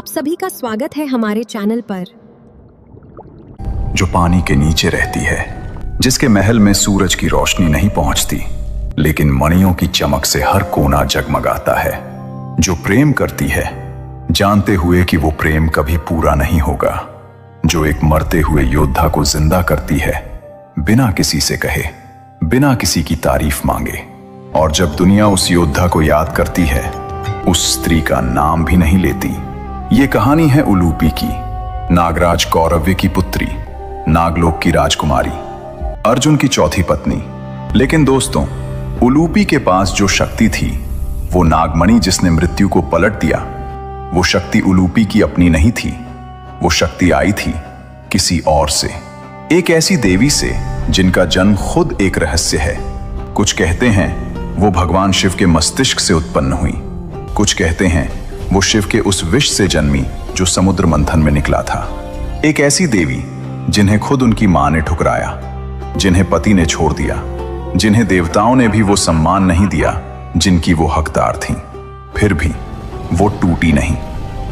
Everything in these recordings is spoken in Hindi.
आप सभी का स्वागत है हमारे चैनल पर। जो पानी के नीचे रहती है, जिसके महल में सूरज की रोशनी नहीं पहुंचती, लेकिन मणियों की चमक से हर कोना जगमगाता है। जो प्रेम करती है जानते हुए कि वो प्रेम कभी पूरा नहीं होगा। जो एक मरते हुए योद्धा को जिंदा करती है बिना किसी से कहे, बिना किसी की तारीफ मांगे। और जब दुनिया उस योद्धा को याद करती है, उस स्त्री का नाम भी नहीं लेती। ये कहानी है उलूपी की, नागराज कौरव्य की पुत्री, नागलोक की राजकुमारी, अर्जुन की चौथी पत्नी। लेकिन दोस्तों, उलूपी के पास जो शक्ति थी, वो नागमणि जिसने मृत्यु को पलट दिया, वो शक्ति उलूपी की अपनी नहीं थी। वो शक्ति आई थी किसी और से, एक ऐसी देवी से जिनका जन्म खुद एक रहस्य है। कुछ कहते हैं वो भगवान शिव के मस्तिष्क से उत्पन्न हुई, कुछ कहते हैं वो शिव के उस विष से जन्मी जो समुद्र मंथन में निकला था। एक ऐसी देवी जिन्हें खुद उनकी मां ने ठुकराया, जिन्हें पति ने छोड़ दिया, जिन्हें देवताओं ने भी वो सम्मान नहीं दिया जिनकी वो हकदार थीं। फिर भी वो टूटी नहीं,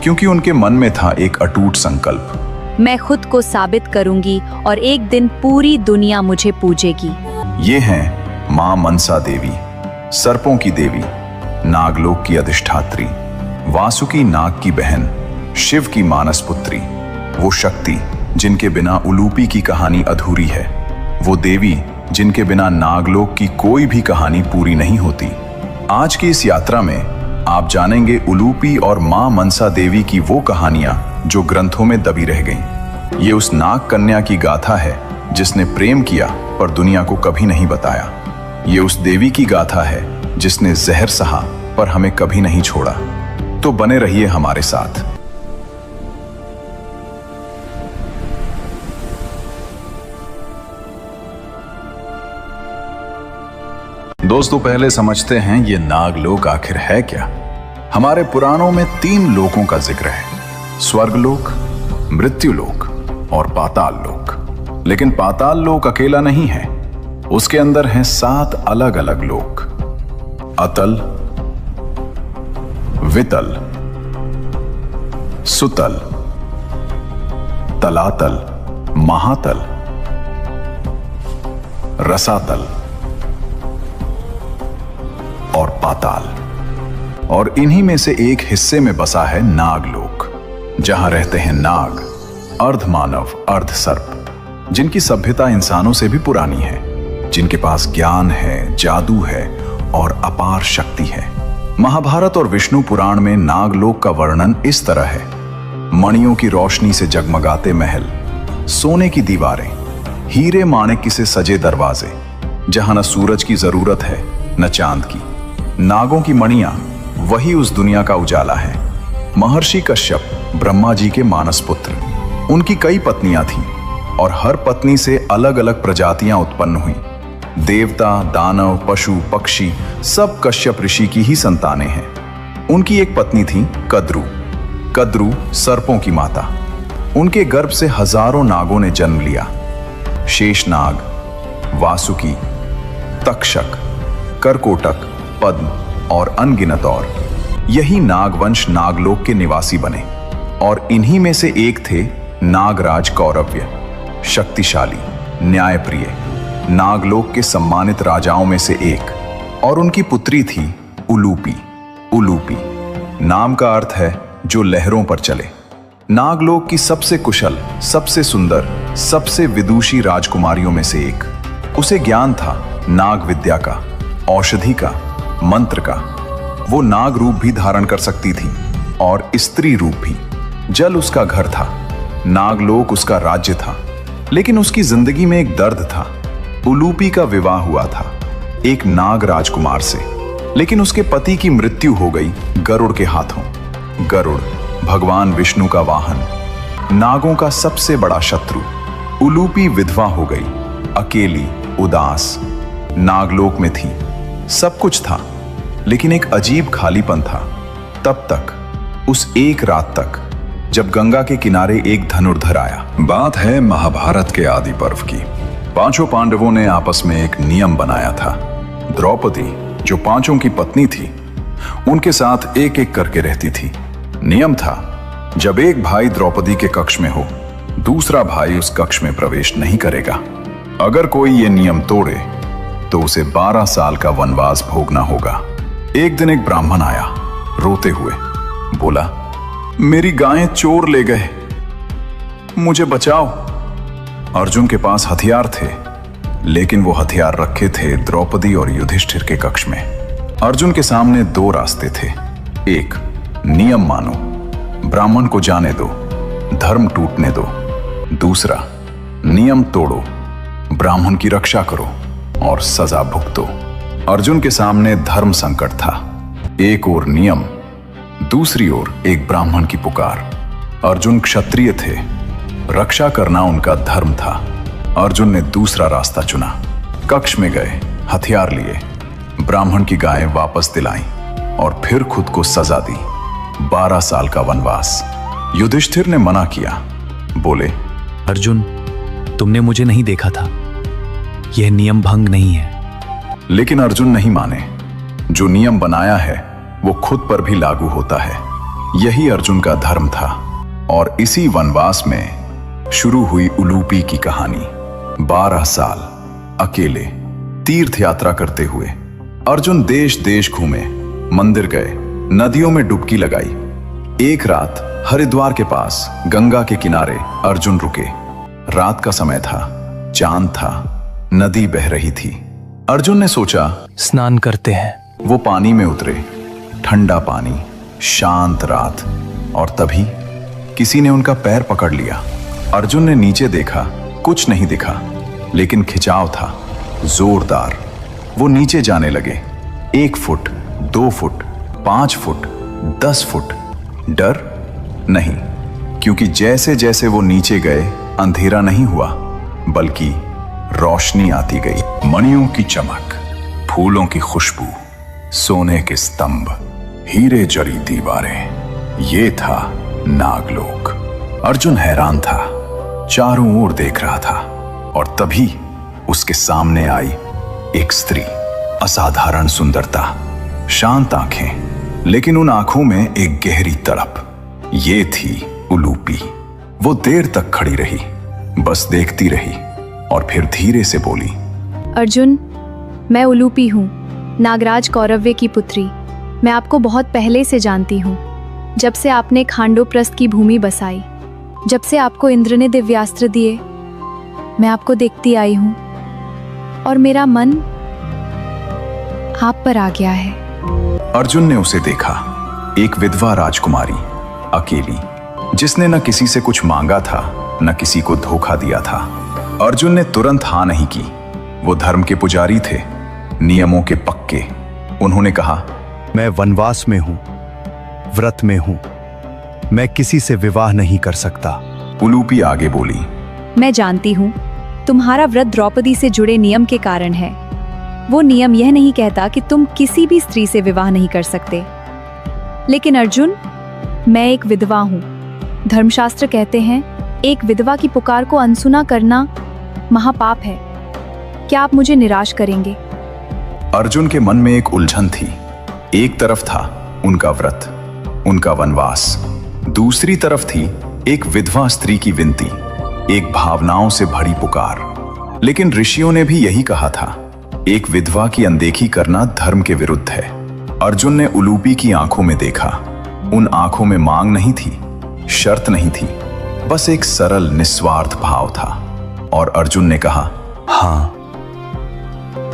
क्योंकि उनके मन में था एक अटूट संकल्प। मैं खुद को साबित करूंगी और एक दिन पूरी दुनिया मुझे पूजेगी। ये हैं मां मनसा देवी, सर्पों की देवी, नागलोक की अधिष्ठात्री, वासुकी नाग की बहन, शिव की मानस पुत्री। वो शक्ति जिनके बिना उलूपी की कहानी अधूरी है, वो देवी जिनके बिना नागलोक की कोई भी कहानी पूरी नहीं होती। आज की इस यात्रा में आप जानेंगे उलूपी और मां मनसा देवी की वो कहानियां जो ग्रंथों में दबी रह गईं। ये उस नाग कन्या की गाथा है जिसने प्रेम किया पर दुनिया को कभी नहीं बताया। ये उस देवी की गाथा है जिसने जहर सहा पर हमें कभी नहीं छोड़ा। तो बने रहिए हमारे साथ। दोस्तों, पहले समझते हैं ये नागलोक आखिर है क्या। हमारे पुराणों में 3 लोकों का जिक्र है, स्वर्गलोक, मृत्युलोक और पाताल लोक। लेकिन पाताल लोक अकेला नहीं है, उसके अंदर हैं 7 अलग अलग लोक। अतल, वितल, सुतल, तलातल, महातल, रसातल और पाताल। और इन्हीं में से एक हिस्से में बसा है नागलोक, जहां रहते हैं नाग, अर्धमानव, अर्ध सर्प, जिनकी सभ्यता इंसानों से भी पुरानी है, जिनके पास ज्ञान है, जादू है और अपार शक्ति है। महाभारत और विष्णु पुराण में नागलोक का वर्णन इस तरह है: मणियों की रोशनी से जगमगाते महल, सोने की दीवारें, हीरे माणिक्य से सजे दरवाजे, जहां न सूरज की जरूरत है न चांद की। नागों की मणियां वही उस दुनिया का उजाला है। महर्षि कश्यप ब्रह्मा जी के मानस पुत्र, उनकी कई पत्नियां थीं और हर पत्नी से अलग अलग प्रजातियां उत्पन्न हुई। देवता, दानव, पशु, पक्षी सब कश्यप ऋषि की ही संतानें हैं। उनकी एक पत्नी थी कद्रु। कद्रु सर्पों की माता। उनके गर्भ से हजारों नागों ने जन्म लिया। शेषनाग, वासुकी, तक्षक, करकोटक, पद्म और अनगिनत और। यही नागवंश नागलोक के निवासी बने और इन्हीं में से एक थे नागराज कौरव्य, शक्तिशाली, न्यायप्रिय, नागलोक के सम्मानित राजाओं में से एक। और उनकी पुत्री थी उलूपी। उलूपी नाम का अर्थ है जो लहरों पर चले। नागलोक की सबसे कुशल, सबसे सुंदर, सबसे विदुषी राजकुमारियों में से एक। उसे ज्ञान था नाग विद्या का, औषधि का, मंत्र का। वो नाग रूप भी धारण कर सकती थी और स्त्री रूप भी। जल उसका घर था, नागलोक उसका राज्य था। लेकिन उसकी जिंदगी में एक दर्द था। उलूपी का विवाह हुआ था एक नाग राजकुमार से, लेकिन उसके पति की मृत्यु हो गई गरुड़ के हाथों। गरुड़ भगवान विष्णु का वाहन, नागों का सबसे बड़ा शत्रु। उलूपी विधवा हो गई, अकेली, उदास। नागलोक में थी, सब कुछ था, लेकिन एक अजीब खालीपन था। तब तक, उस एक रात तक, जब गंगा के किनारे एक धनुर्धर आया। बात है महाभारत के आदि पर्व की। 5 पांडवों ने आपस में एक नियम बनाया था। द्रौपदी, जो 5 की पत्नी थी, उनके साथ एक एक करके रहती थी। नियम था जब एक भाई द्रौपदी के कक्ष में हो, दूसरा भाई उस कक्ष में प्रवेश नहीं करेगा। अगर कोई ये नियम तोड़े तो उसे 12 साल का वनवास भोगना होगा। एक दिन एक ब्राह्मण आया रोते हुए, बोला, मेरी गायें चोर ले गए, मुझे बचाओ। अर्जुन के पास हथियार थे, लेकिन वो हथियार रखे थे द्रौपदी और युधिष्ठिर के कक्ष में। अर्जुन के सामने 2 रास्ते थे। एक, नियम मानो, ब्राह्मण को जाने दो, धर्म टूटने दो। दूसरा, नियम तोड़ो, ब्राह्मण की रक्षा करो और सजा भुगतो। अर्जुन के सामने धर्म संकट था। एक ओर नियम, दूसरी ओर एक ब्राह्मण की पुकार। अर्जुन क्षत्रिय थे, रक्षा करना उनका धर्म था। अर्जुन ने दूसरा रास्ता चुना। कक्ष में गए, हथियार लिए, ब्राह्मण की गायें वापस दिलाई और फिर खुद को सजा दी, 12 साल का वनवास। युधिष्ठिर ने मना किया, बोले, अर्जुन, तुमने मुझे नहीं देखा था, यह नियम भंग नहीं है। लेकिन अर्जुन नहीं माने। जो नियम बनाया है वो खुद पर भी लागू होता है। यही अर्जुन का धर्म था। और इसी वनवास में शुरू हुई उलूपी की कहानी। 12 साल अकेले तीर्थ यात्रा करते हुए अर्जुन देश देश घूमे, मंदिर गए, नदियों में डुबकी लगाई। एक रात हरिद्वार के पास गंगा के किनारे अर्जुन रुके। रात का समय था, चांद था, नदी बह रही थी। अर्जुन ने सोचा, स्नान करते हैं। वो पानी में उतरे। ठंडा पानी, शांत रात, और तभी किसी ने उनका पैर पकड़ लिया। अर्जुन ने नीचे देखा, कुछ नहीं दिखा, लेकिन खिंचाव था जोरदार। वो नीचे जाने लगे। 1 फुट, 2 फुट, 5 फुट, 10 फुट। डर नहीं, क्योंकि जैसे जैसे वो नीचे गए अंधेरा नहीं हुआ, बल्कि रोशनी आती गई। मणियों की चमक, फूलों की खुशबू, सोने के स्तंभ, हीरे जड़ी दीवारें। ये था नागलोक। अर्जुन हैरान था, चारों ओर देख रहा था। और तभी उसके सामने आई एक स्त्री। असाधारण सुंदरता, शांत आंखें, लेकिन उन आंखों में एक गहरी तड़प। ये थी उलूपी। वो देर तक खड़ी रही, बस देखती रही, और फिर धीरे से बोली, अर्जुन, मैं उलूपी हूँ, नागराज कौरव्य की पुत्री। मैं आपको बहुत पहले से जानती हूँ। जब से आपने खांडोप्रस्थ की भूमि बसाई, जब से आपको इंद्र ने दिव्यास्त्र दिए, मैं आपको देखती आई हूँ और मेरा मन आप पर आ गया है। अर्जुन ने उसे देखा, एक विधवा राजकुमारी, अकेली, जिसने न किसी से कुछ मांगा था, न किसी को धोखा दिया था। अर्जुन ने तुरंत हाँ नहीं की। वो धर्म के पुजारी थे, नियमों के पक्के। उन्होंने कहा, मैं वनवास में हूं, व्रत में हूं, मैं किसी से विवाह नहीं कर सकता। उलूपी आगे बोली, मैं जानती हूँ तुम्हारा व्रत द्रौपदी से जुड़े नियम के कारण है। वो नियम यह नहीं कहता कि तुम किसी भी स्त्री से विवाह नहीं कर सकते। लेकिन अर्जुन, मैं एक विधवा हूँ। धर्मशास्त्र कहते हैं, एक विधवा की पुकार को अनसुना करना महापाप है। क्या आप मुझे निराश करेंगे? अर्जुन के मन में एक उलझन थी। एक तरफ था उनका व्रत, उनका वनवास, दूसरी तरफ थी एक विधवा स्त्री की विनती, एक भावनाओं से भरी पुकार। लेकिन ऋषियों ने भी यही कहा था, एक विधवा की अनदेखी करना धर्म के विरुद्ध है। अर्जुन ने उलूपी की आंखों में देखा। उन आंखों में मांग नहीं थी, शर्त नहीं थी, बस एक सरल निस्वार्थ भाव था। और अर्जुन ने कहा, हाँ।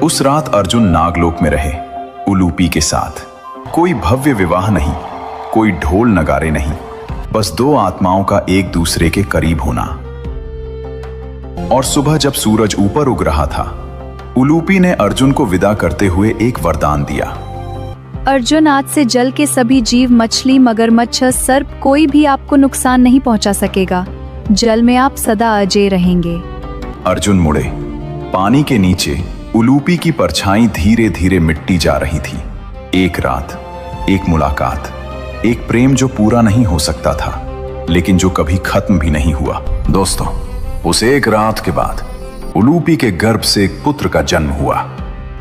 उस रात अर्जुन नागलोक में रहे, उलूपी के साथ। कोई भव्य विवाह नहीं, कोई ढोल नगारे नहीं, बस 2 आत्माओं का एक दूसरे के करीब होना। और सुबह जब सूरज ऊपर उग रहा था, उलूपी ने अर्जुन को विदा करते हुए एक वरदान दिया। अर्जुन, आज से जल के सभी जीव, मछली, मगरमच्छ, सर्प, कोई भी आपको नुकसान नहीं पहुंचा सकेगा। जल में आप सदा अजय रहेंगे। अर्जुन मुड़े। पानी के नीचे उलूपी की परछाई धीरे धीरे मिटती जा रही थी। एक रात, एक मुलाकात, एक प्रेम जो पूरा नहीं हो सकता था, लेकिन जो कभी खत्म भी नहीं हुआ। दोस्तों, उस एक रात के बाद उलूपी के गर्भ से एक पुत्र का जन्म हुआ।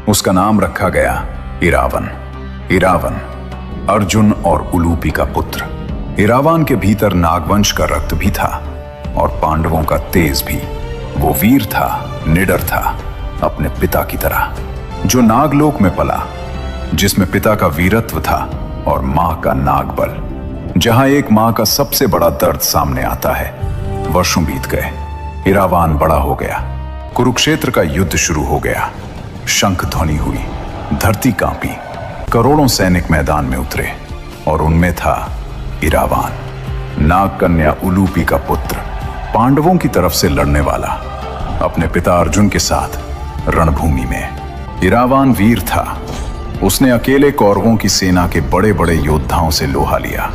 उसका नाम रखा गया इरावन। इरावन, अर्जुन और उलूपी का पुत्र। इरावान के भीतर नागवंश का रक्त भी था और पांडवों का तेज भी। वो वीर था, निडर था, अपने पिता की तरह, जो नागलोक में पला, जिसमें पिता का वीरत्व था और मां का नागबल। जहां एक मां का सबसे बड़ा दर्द सामने आता है। वर्षों बीत गए, इरावान बड़ा हो गया, कुरुक्षेत्र का युद्ध शुरू हो गया। शंख ध्वनि हुई, धरती कांपी, करोड़ों सैनिक मैदान में उतरे और उनमें था इरावान, नाग कन्या उलूपी का पुत्र, पांडवों की तरफ से लड़ने वाला, अपने पिता अर्जुन के साथ रणभूमि में। इरावान वीर था। उसने अकेले कौरवों की सेना के बड़े बड़े योद्धाओं से लोहा लिया।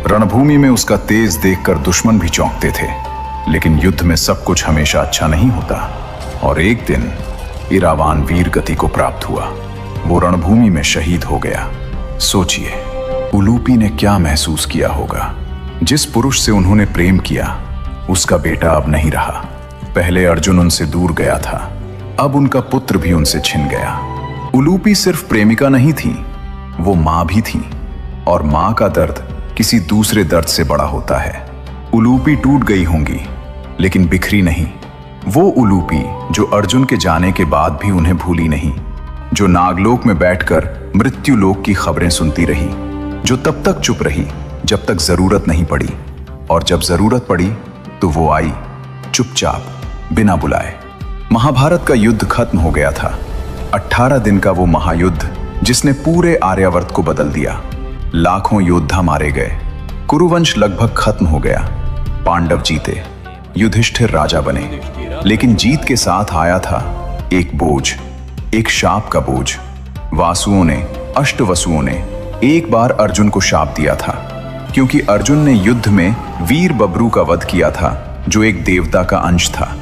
रणभूमि में उसका तेज देखकर दुश्मन भी चौंकते थे। लेकिन युद्ध में सब कुछ हमेशा अच्छा नहीं होता और एक दिन इरावान वीर गति को प्राप्त हुआ। वो रणभूमि में शहीद हो गया। सोचिए, उलूपी ने क्या महसूस किया होगा। जिस पुरुष से उन्होंने प्रेम किया, उसका बेटा अब नहीं रहा। पहले अर्जुन उनसे दूर गया था, अब उनका पुत्र भी उनसे छिन गया। उलूपी सिर्फ प्रेमिका नहीं थी, वो मां भी थी, और मां का दर्द किसी दूसरे दर्द से बड़ा होता है। उलूपी टूट गई होंगी, लेकिन बिखरी नहीं। वो उलूपी जो अर्जुन के जाने के बाद भी उन्हें भूली नहीं, जो नागलोक में बैठकर मृत्युलोक की खबरें सुनती रही, जो तब तक चुप रही जब तक जरूरत नहीं पड़ी, और जब जरूरत पड़ी तो वो आई चुपचाप, बिना बुलाए। महाभारत का युद्ध खत्म हो गया था। 18 दिन का वो महायुद्ध जिसने पूरे आर्यावर्त को बदल दिया। लाखों योद्धा मारे गए, कुरुवंश लगभग खत्म हो गया। पांडव जीते, युधिष्ठिर राजा बने, लेकिन जीत के साथ आया था एक बोझ, एक शाप का बोझ। वासुओं ने, अष्टवसुओं ने एक बार अर्जुन को शाप दिया था, क्योंकि अर्जुन ने युद्ध में वीर बब्रू का वध किया था, जो एक देवता का अंश था।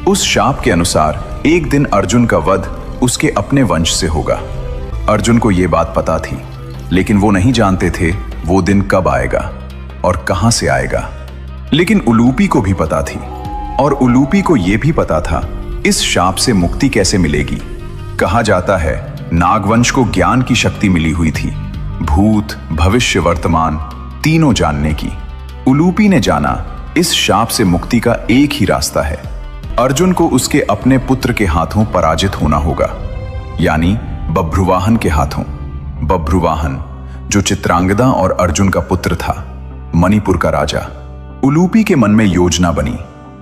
उस शाप के अनुसार एक दिन अर्जुन का वध उसके अपने वंश से होगा। अर्जुन को यह बात पता थी, लेकिन वो नहीं जानते थे वो दिन कब आएगा और कहां से आएगा। लेकिन उलूपी को भी पता थी, और उलूपी को यह भी पता था इस शाप से मुक्ति कैसे मिलेगी। कहा जाता है नागवंश को ज्ञान की शक्ति मिली हुई थी, भूत, भविष्य, वर्तमान तीनों जानने की। उलूपी ने जाना इस शाप से मुक्ति का एक ही रास्ता है, अर्जुन को उसके अपने पुत्र के हाथों पराजित होना होगा, यानी बभ्रुवाहन के हाथों। बभ्रुवाहन जो चित्रांगदा और अर्जुन का पुत्र था, मणिपुर का राजा। उलूपी के मन में योजना बनी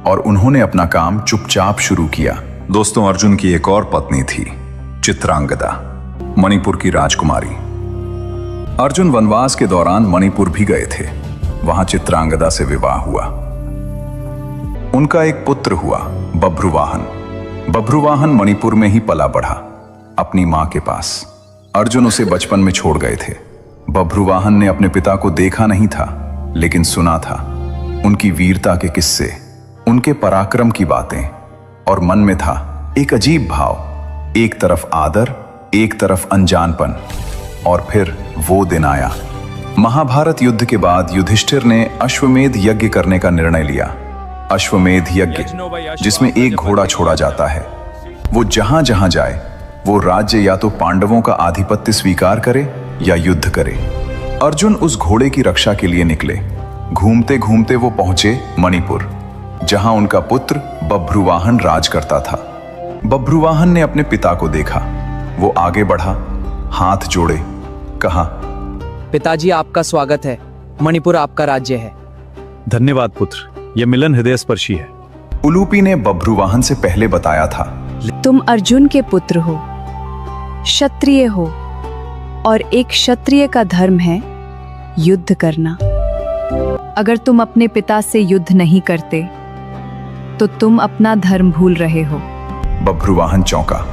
और उन्होंने अपना काम चुपचाप शुरू किया। दोस्तों, अर्जुन की एक और पत्नी थी, चित्रांगदा, मणिपुर की राजकुमारी। अर्जुन वनवास के दौरान मणिपुर भी गए थे। वहां चित्रांगदा से विवाह हुआ। उनका एक पुत्र हुआ, बभ्रुवाहन। बभ्रुवाहन मणिपुर में ही पला बढ़ा, अपनी मां के पास। अर्जुन उसे बचपन में छोड़ गए थे। बभ्रुवाहन ने अपने पिता को देखा नहीं था, लेकिन सुना था उनकी वीरता के किस्से, उनके पराक्रम की बातें, और मन में था एक अजीब भाव, एक तरफ आदर, एक तरफ अनजानपन। और फिर वो दिन आया। महाभारत युद्ध के बाद युधिष्ठिर ने अश्वमेध यज्ञ करने का निर्णय लिया। अश्वमेध यज्ञ, जिसमें एक घोड़ा छोड़ा जाता है। वो जहां जहां जाए, वो राज्य या तो पांडवों का आधिपत्य स्वीकार करे या युद्ध करे। अर्जुन उस घोड़े की रक्षा के लिए निकले। घूमते घूमते वो पहुंचे मणिपुर, जहां उनका पुत्र बभ्रुवाहन राज करता था। बभ्रुवाहन ने अपने पिता को देखा। वो आगे बढ़ा, हाथ जोड़े, कहा, पिताजी, आपका स्वागत है। मणिपुर आपका राज्य है। धन्यवाद पुत्र, यह मिलन हृदय स्पर्शी है। उलूपी ने बभ्रुवाहन से पहले बताया था, तुम अर्जुन के पुत्र हो, क्षत्रिय हो, और एक क्षत्रिय का धर्म है युद्ध करना। अगर तुम अपने पिता से युद्ध नहीं करते तो तुम अपना धर्म भूल रहे हो। बभ्रुवाहन चौंका।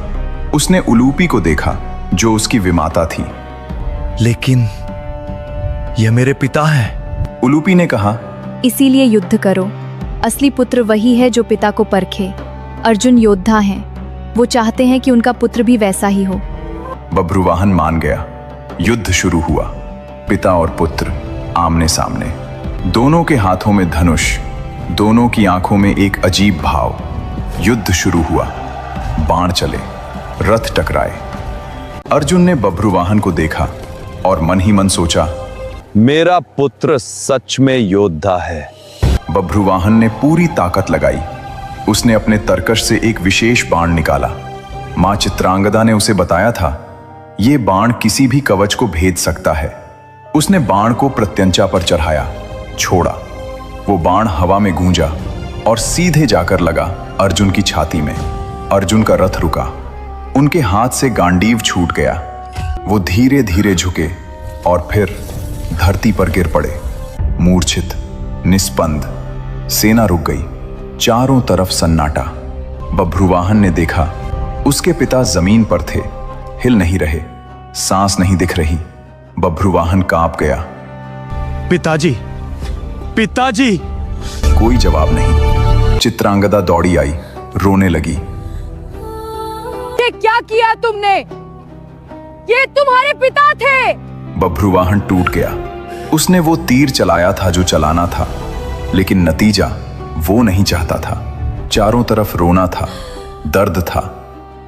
उसने उलूपी को देखा, जो उसकी विमाता थी। लेकिन यह मेरे पिता हैं। उलूपी ने कहा, इसीलिए युद्ध करो। असली पुत्र वही है जो पिता को परखे। अर्जुन योद्धा हैं, वो चाहते हैं कि उनका पुत्र भी वैसा ही हो। बभ्रुवाहन मान गया। युद्ध शुरू हुआ। पिता और पुत्र आमने सामने, दोनों के हाथों में धनुष, दोनों की आंखों में एक अजीब भाव। युद्ध शुरू हुआ। बाण चले, रथ टकराए। अर्जुन ने बभ्रुवाहन को देखा और मन ही मन सोचा, मेरा पुत्र सच में योद्धा है। बभ्रुवाहन ने पूरी ताकत लगाई। उसने अपने तरकश से एक विशेष बाण निकाला। मां चित्रांगदा ने उसे बताया था, यह बाण किसी भी कवच को भेद सकता है। उसने बाण को प्रत्यंचा पर चढ़ाया, छोड़ा। वो बाण हवा में गूंजा और सीधे जाकर लगा अर्जुन की छाती में। अर्जुन का रथ रुका, उनके हाथ से गांडीव छूट गया। वो धीरे धीरे झुके और फिर धरती पर गिर पड़े, मूर्छित, निस्पंद। सेना रुक गई, चारों तरफ सन्नाटा। बभ्रुवाहन ने देखा, उसके पिता जमीन पर थे, हिल नहीं रहे, सांस नहीं दिख रही। बभ्रुवाहन कांप गया। पिताजी, पिताजी! कोई जवाब नहीं। चित्रांगदा दौड़ी आई, रोने लगी। ये क्या किया तुमने? ये तुम्हारे पिता थे। बभ्रुवाहन टूट गया। उसने वो तीर चलाया था जो चलाना था, लेकिन नतीजा वो नहीं चाहता था। चारों तरफ रोना था, दर्द था,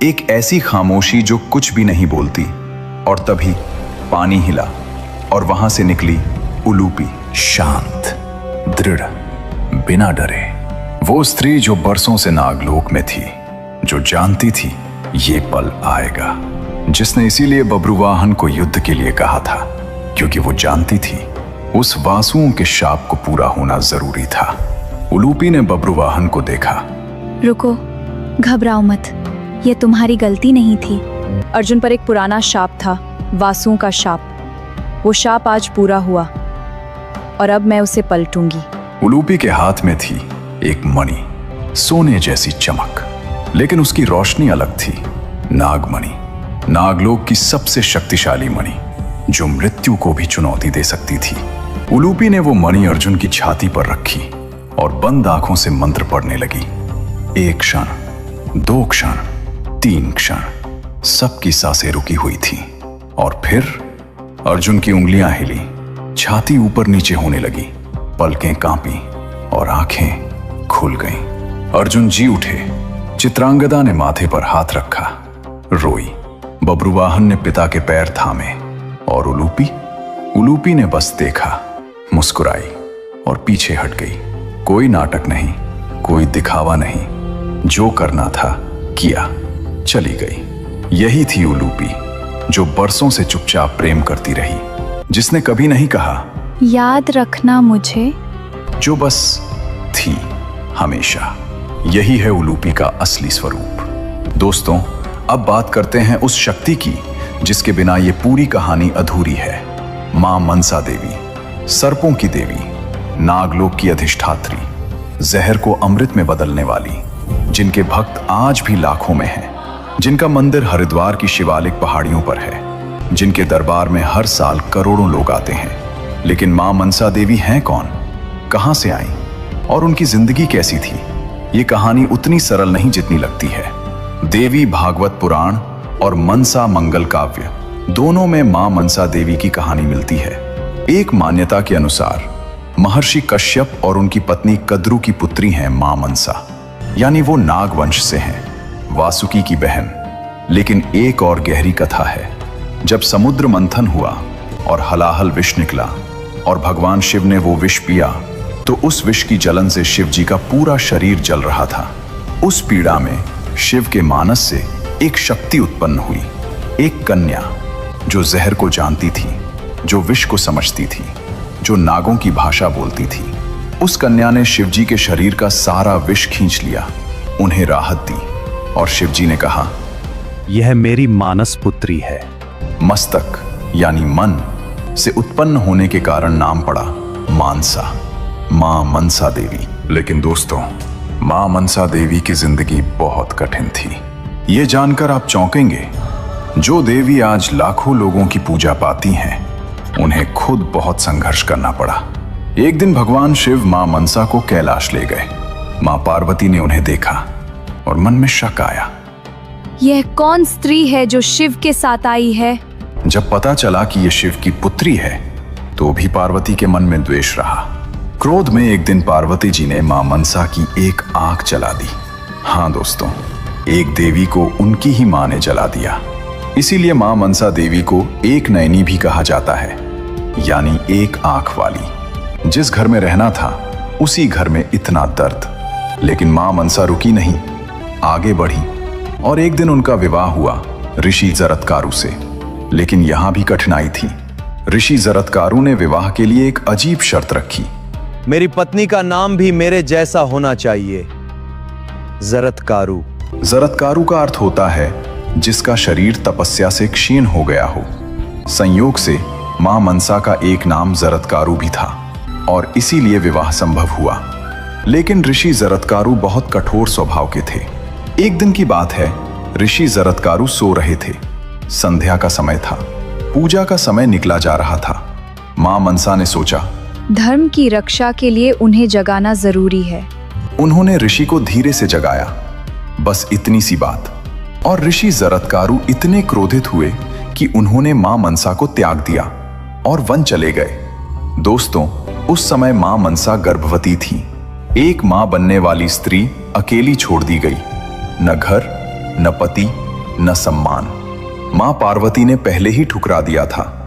एक ऐसी खामोशी जो कुछ भी नहीं बोलती। और तभी पानी हिला और वहां से निकली उलूपी, शांत, दृढ़, बिना डरे। वो स्त्री जो बरसों से नागलोक में थी, जो जानती थी ये पल आएगा, जिसने इसीलिए बभ्रुवाहन को युद्ध के लिए कहा था, क्योंकि वो जानती थी उस वासुओं के शाप को पूरा होना जरूरी था। उलूपी ने बभ्रुवाहन को देखा। रुको, घबराओ मत, ये तुम्हारी गलती नहीं थी। अर्जुन पर एक पुराना शाप था, वासुओं का शाप। वो शाप आज पूरा हुआ और अब मैं उसे पलटूंगी। उलूपी के हाथ में थी एक मणि, सोने जैसी चमक, लेकिन उसकी रोशनी अलग थी। नागमणि, नागलोक की सबसे शक्तिशाली मणि, जो मृत्यु को भी चुनौती दे सकती थी। उलूपी ने वो मणि अर्जुन की छाती पर रखी और बंद आंखों से मंत्र पढ़ने लगी। एक क्षण, दो क्षण, तीन क्षण, सबकी सांसें रुकी हुई थी। और फिर अर्जुन की उंगलियां हिली, छाती ऊपर नीचे होने लगी, पलकें कांपी और आंखें खुल गईं। अर्जुन जी उठे। चित्रांगदा ने माथे पर हाथ रखा, रोई। बभ्रुवाहन ने पिता के पैर थामे और उलूपी ने बस देखा, मुस्कुराई और पीछे हट गई। कोई नाटक नहीं, कोई दिखावा नहीं, जो करना था किया, चली गई। यही थी उलूपी, जो बरसों से चुपचाप प्रेम करती रही, जिसने कभी नहीं कहा याद रखना मुझे, जो बस थी हमेशा। यही है उलूपी का असली स्वरूप। दोस्तों, अब बात करते हैं उस शक्ति की जिसके बिना ये पूरी कहानी अधूरी है। मां मनसा देवी, सर्पों की देवी, नागलोक की अधिष्ठात्री, जहर को अमृत में बदलने वाली, जिनके भक्त आज भी लाखों में हैं, जिनका मंदिर हरिद्वार की शिवालिक पहाड़ियों पर है, जिनके दरबार में हर साल करोड़ों लोग आते हैं। लेकिन मां मनसा देवी हैं कौन, कहां से आई और उनकी जिंदगी कैसी थी? ये कहानी उतनी सरल नहीं जितनी लगती है। देवी भागवत पुराण और मनसा मंगल काव्य, दोनों में मां मनसा देवी की कहानी मिलती है। एक मान्यता के अनुसार महर्षि कश्यप और उनकी पत्नी कद्रू की पुत्री हैं मां मनसा, यानी वो नागवंश से हैं, वासुकी की बहन। लेकिन एक और गहरी कथा है। जब समुद्र मंथन हुआ और हलाहल विष निकला और भगवान शिव ने वो विष पिया, तो उस विष की जलन से शिव जी का पूरा शरीर जल रहा था। उस पीड़ा में शिव के मानस से एक शक्ति उत्पन्न हुई, एक कन्या जो जहर को जानती थी, जो विष को समझती थी, जो नागों की भाषा बोलती थी। उस कन्या ने शिव जी के शरीर का सारा विष खींच लिया, उन्हें राहत दी और शिव जी ने कहा, यह मेरी मानस पुत्री है। मस्तक यानी मन से उत्पन्न होने के कारण नाम पड़ा मानसा, मां मनसा देवी। लेकिन दोस्तों, मां मनसा देवी की जिंदगी बहुत कठिन थी। ये जानकर आप चौंकेंगे, जो देवी आज लाखों लोगों की पूजा पाती हैं, उन्हें खुद बहुत संघर्ष करना पड़ा। एक दिन भगवान शिव मां मनसा को कैलाश ले गए। मां पार्वती ने उन्हें देखा और मन में शक आया। यह कौन स्त्री है जो शिव के साथ आई है? जब पता चला कि यह शिव की पुत्री है, तो भी पार्वती के मन में द्वेष रहा। क्रोध में एक दिन पार्वती जी ने मां मनसा की एक आंख जला दी। हाँ दोस्तों, एक देवी को उनकी ही मां ने जला दिया। इसीलिए मां मनसा देवी को एक नयनी भी कहा जाता है। यानी एक आंख वाली। जिस घर में रहना था उसी घर में इतना दर्द। लेकिन मां मनसा रुकी नहीं, आगे बढ़ी और एक दिन उनका विवाह हुआ ऋषि जरत्कारु से। लेकिन यहां भी कठिनाई थी। ऋषि जरत्कारु ने विवाह के लिए एक अजीब शर्त रखी। मेरी पत्नी का नाम भी मेरे जैसा होना चाहिए, जरत्कारु। जरत्कारु का अर्थ होता है जिसका शरीर तपस्या से क्षीण हो गया हो। संयोग से मां मनसा का एक नाम जरत्कारु भी था और इसीलिए विवाह संभव हुआ। लेकिन ऋषि जरत्कारु बहुत कठोर स्वभाव के थे। एक दिन की बात है, ऋषि जरत्कारु सो रहे थे। संध्या का समय था, पूजा का समय निकला जा रहा था। मां मनसा ने सोचा, धर्म की रक्षा के लिए उन्हें जगाना जरूरी है। उन्होंने ऋषि को धीरे से जगाया, बस इतनी सी बात। और ऋषि जरत्कारु इतने क्रोधित हुए कि उन्होंने मां मनसा को त्याग दिया और वन चले गए। दोस्तों, उस समय मां मनसा गर्भवती थी। एक मां बनने वाली स्त्री अकेली छोड़ दी गई, न घर, न पति, न सम्मान। मां पार्वती ने पहले ही ठुकरा दिया था।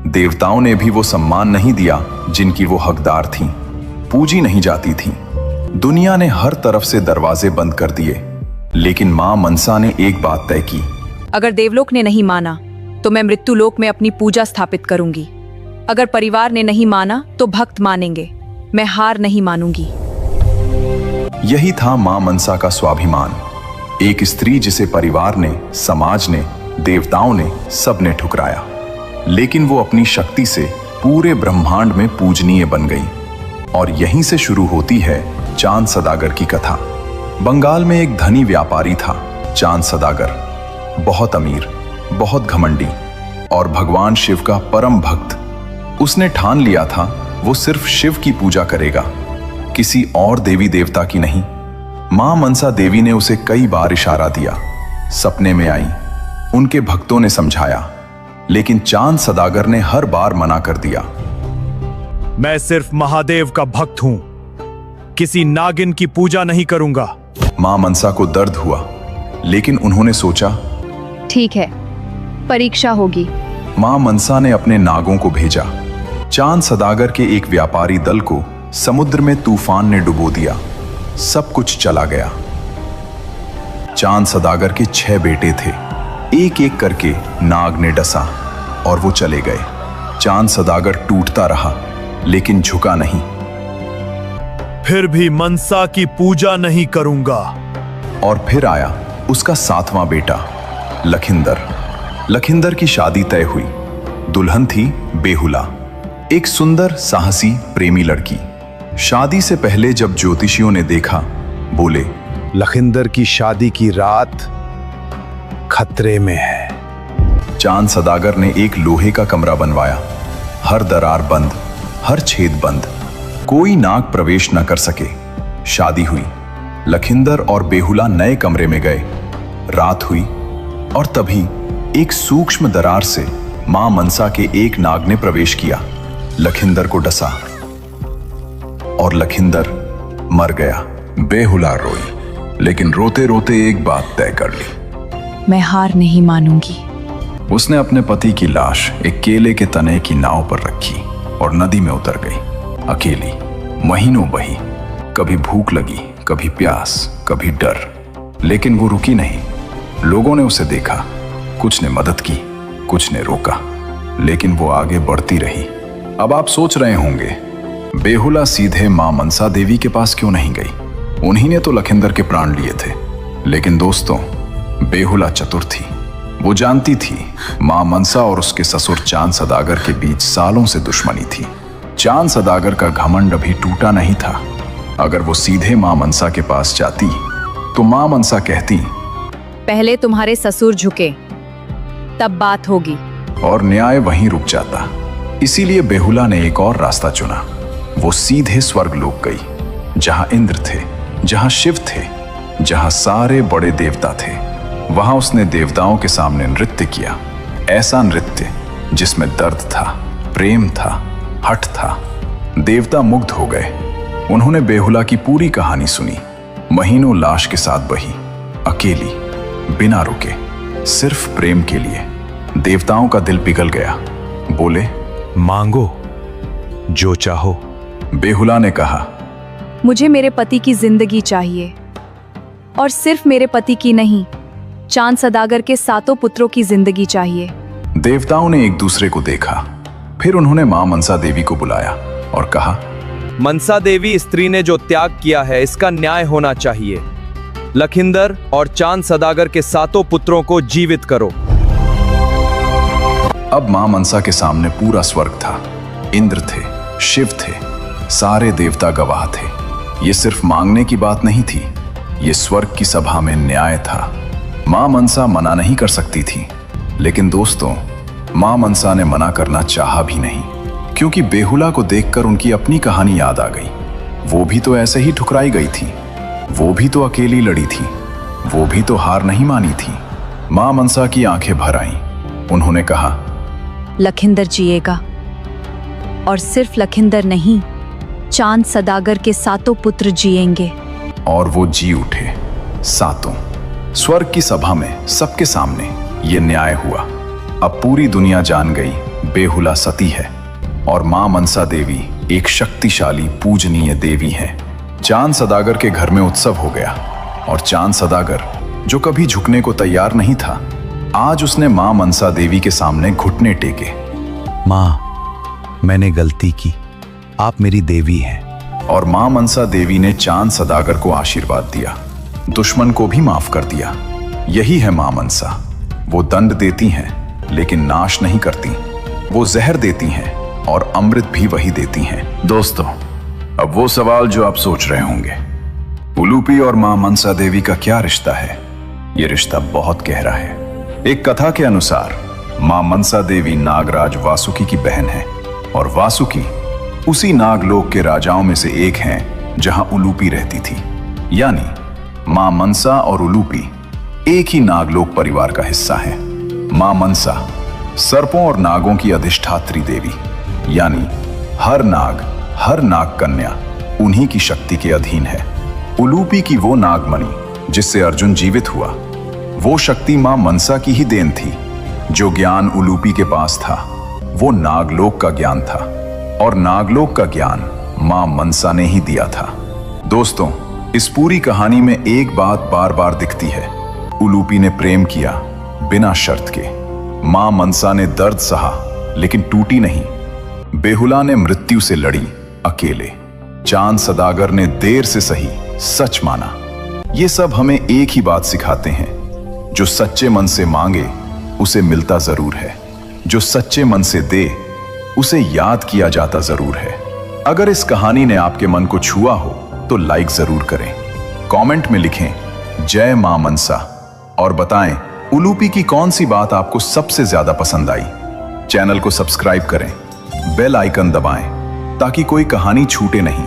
देवताओं ने भी वो सम्मान नहीं दिया जिनकी वो हकदार थीं। पूजी नहीं जाती थीं। दुनिया ने हर तरफ से दरवाजे बंद कर दिए। लेकिन मां मनसा ने एक बात तय की। अगर देवलोक ने नहीं माना तो मैं मृत्युलोक में अपनी पूजा स्थापित करूंगी। अगर परिवार ने नहीं माना तो भक्त मानेंगे। मैं हार नहीं मानूंगी। यही था मां मनसा का स्वाभिमान। एक स्त्री जिसे परिवार ने, समाज ने, देवताओं ने, सबने ठुकराया, लेकिन वो अपनी शक्ति से पूरे ब्रह्मांड में पूजनीय बन गई। और यहीं से शुरू होती है चांद सदागर की कथा। बंगाल में एक धनी व्यापारी था, चांद सदागर। बहुत अमीर, बहुत घमंडी और भगवान शिव का परम भक्त। उसने ठान लिया था वो सिर्फ शिव की पूजा करेगा, किसी और देवी देवता की नहीं। मां मनसा देवी ने उसे कई बार इशारा दिया, सपने में आई, उनके भक्तों ने समझाया, लेकिन चांद सदागर ने हर बार मना कर दिया। मैं सिर्फ महादेव का भक्त हूं, किसी नागिन की पूजा नहीं करूंगा। मां मनसा को दर्द हुआ, लेकिन उन्होंने सोचा, ठीक है, परीक्षा होगी। मां मनसा ने अपने नागों को भेजा। चांद सदागर के एक व्यापारी दल को समुद्र में तूफान ने डुबो दिया। सब कुछ चला गया। चांद सदागर के 6 बेटे थे। एक एक करके नाग ने डसा और वो चले गए। चांद सदागर टूटता रहा, लेकिन झुका नहीं। फिर भी मनसा की पूजा नहीं करूंगा। और फिर आया उसका 7वां बेटा लखिंदर। लखिंदर की शादी तय हुई। दुल्हन थी बेहुला, एक सुंदर साहसी प्रेमी लड़की। शादी से पहले जब ज्योतिषियों ने देखा, बोले, लखिंदर की शादी की रात खतरे में है। चांद सदागर ने एक लोहे का कमरा बनवाया। हर दरार बंद, हर छेद बंद, कोई नाग प्रवेश न कर सके। शादी हुई। लखिंदर और बेहुला नए कमरे में गए। रात हुई और तभी एक सूक्ष्म दरार से मां मनसा के एक नाग ने प्रवेश किया। लखिंदर को डसा और लखिंदर मर गया। बेहुला रोई, लेकिन रोते रोते एक बात तय कर ली, मैं हार नहीं मानूंगी। उसने अपने पति की लाश एक केले के तने की नाव पर रखी और नदी में उतर गई। अकेली। महीनों बही, कभी भूख लगी, कभी प्यास, कभी डर, लेकिन वो रुकी नहीं। लोगों ने उसे देखा, कुछ ने मदद की, कुछ ने रोका, लेकिन वो आगे बढ़ती रही। अब आप सोच रहे होंगे, बेहुला सीधे मां मनसा देवी के पास क्यों नहीं गई? उन्हीं ने तो लखिंदर के प्राण लिए थे। लेकिन दोस्तों, बेहुला चतुर थी। वो जानती थी मां मनसा और उसके ससुर चांद सदागर के बीच सालों से दुश्मनी थी। चांद सदागर का घमंड अभी टूटा नहीं था। अगर वो सीधे मां मनसा के पास जाती तो मां मनसा कहती, पहले तुम्हारे ससुर झुके, तब बात होगी। और न्याय वहीं रुक जाता। इसीलिए बेहुला ने एक और रास्ता चुना। वो सीधे स्वर्गलोक गई, जहां इंद्र थे, जहां शिव थे, जहां सारे बड़े देवता थे। वहां उसने देवताओं के सामने नृत्य किया। ऐसा नृत्य जिसमें दर्द था, प्रेम था, हठ था। देवता मुग्ध हो गए। उन्होंने बेहुला की पूरी कहानी सुनी। महीनों लाश के साथ बही, अकेली, बिना रुके, सिर्फ प्रेम के लिए। देवताओं का दिल पिघल गया। बोले, मांगो जो चाहो। बेहुला ने कहा, मुझे मेरे पति की जिंदगी चाहिए, और सिर्फ मेरे पति की नहीं, चांद सदागर के 7 पुत्रों की जिंदगी चाहिए। देवताओं ने एक दूसरे को देखा। फिर उन्होंने मां मनसा देवी को बुलाया और कहा, मनसा देवी, स्त्री ने जो त्याग किया है इसका न्याय होना चाहिए। लखिंदर और चांद सदागर के 7 पुत्रों को जीवित करो। अब मां मनसा के सामने पूरा स्वर्ग था। इंद्र थे, शिव थे, सारे देवता गवाह थे। ये सिर्फ मांगने की बात नहीं थी, ये स्वर्ग की सभा में न्याय था। मां मनसा मना नहीं कर सकती थी, लेकिन दोस्तों, मां मनसा ने मना करना चाहा भी नहीं, क्योंकि बेहुला को देखकर उनकी अपनी कहानी याद आ गई। वो भी तो ऐसे ही ठुकराई गई थी, वो भी तो अकेली लड़ी थी, वो भी तो हार नहीं मानी थी। मां मनसा की आंखें भर आईं। उन्होंने कहा, लखिंदर जिएगा, और सिर्फ लखिंदर नहीं, चांद सदागर के 7 पुत्र जिएंगे। और वो जी उठे, 7। स्वर्ग की सभा में सबके सामने ये न्याय हुआ। अब पूरी दुनिया जान गई बेहुला सती है और मां मनसा देवी एक शक्तिशाली पूजनीय देवी है। चांद सदागर के घर में उत्सव हो गया, और चांद सदागर, जो कभी झुकने को तैयार नहीं था, आज उसने मां मनसा देवी के सामने घुटने टेके। मां, मैंने गलती की, आप मेरी देवी हैं। और मां मनसा देवी ने चांद सदागर को आशीर्वाद दिया, दुश्मन को भी माफ कर दिया। यही है मां मनसा। वो दंड देती हैं लेकिन नाश नहीं करती। वो जहर देती हैं और अमृत भी वही देती हैं। दोस्तों, अब वो सवाल जो आप सोच रहे होंगे, उलूपी और मां मनसा देवी का क्या रिश्ता है? ये रिश्ता बहुत गहरा है। एक कथा के अनुसार मां मनसा देवी नागराज वासुकी की बहन है, और वासुकी उसी नागलोक के राजाओं में से एक हैं जहां उलूपी रहती थी। यानी मां मनसा और उलूपी एक ही नागलोक परिवार का हिस्सा है। मां मनसा सर्पों और नागों की अधिष्ठात्री देवी, यानी हर नाग कन्या उन्हीं की शक्ति के अधीन है। उलूपी की वो नागमणि जिससे अर्जुन जीवित हुआ, वो शक्ति मां मनसा की ही देन थी। जो ज्ञान उलूपी के पास था वो नागलोक का ज्ञान था, और नागलोक का ज्ञान मां मनसा ने ही दिया था। दोस्तों, इस पूरी कहानी में एक बात बार बार दिखती है। उलूपी ने प्रेम किया बिना शर्त के। मां मनसा ने दर्द सहा लेकिन टूटी नहीं। बेहुला ने मृत्यु से लड़ी अकेले। चांद सदागर ने देर से सही, सच माना। ये सब हमें एक ही बात सिखाते हैं, जो सच्चे मन से मांगे उसे मिलता जरूर है, जो सच्चे मन से दे उसे याद किया जाता जरूर है। अगर इस कहानी ने आपके मन को छुआ हो तो लाइक जरूर करें, कमेंट में लिखें जय मां मनसा, और बताएं उलूपी की कौन सी बात आपको सबसे ज्यादा पसंद आई। चैनल को सब्सक्राइब करें, बेल आइकन दबाएं ताकि कोई कहानी छूटे नहीं।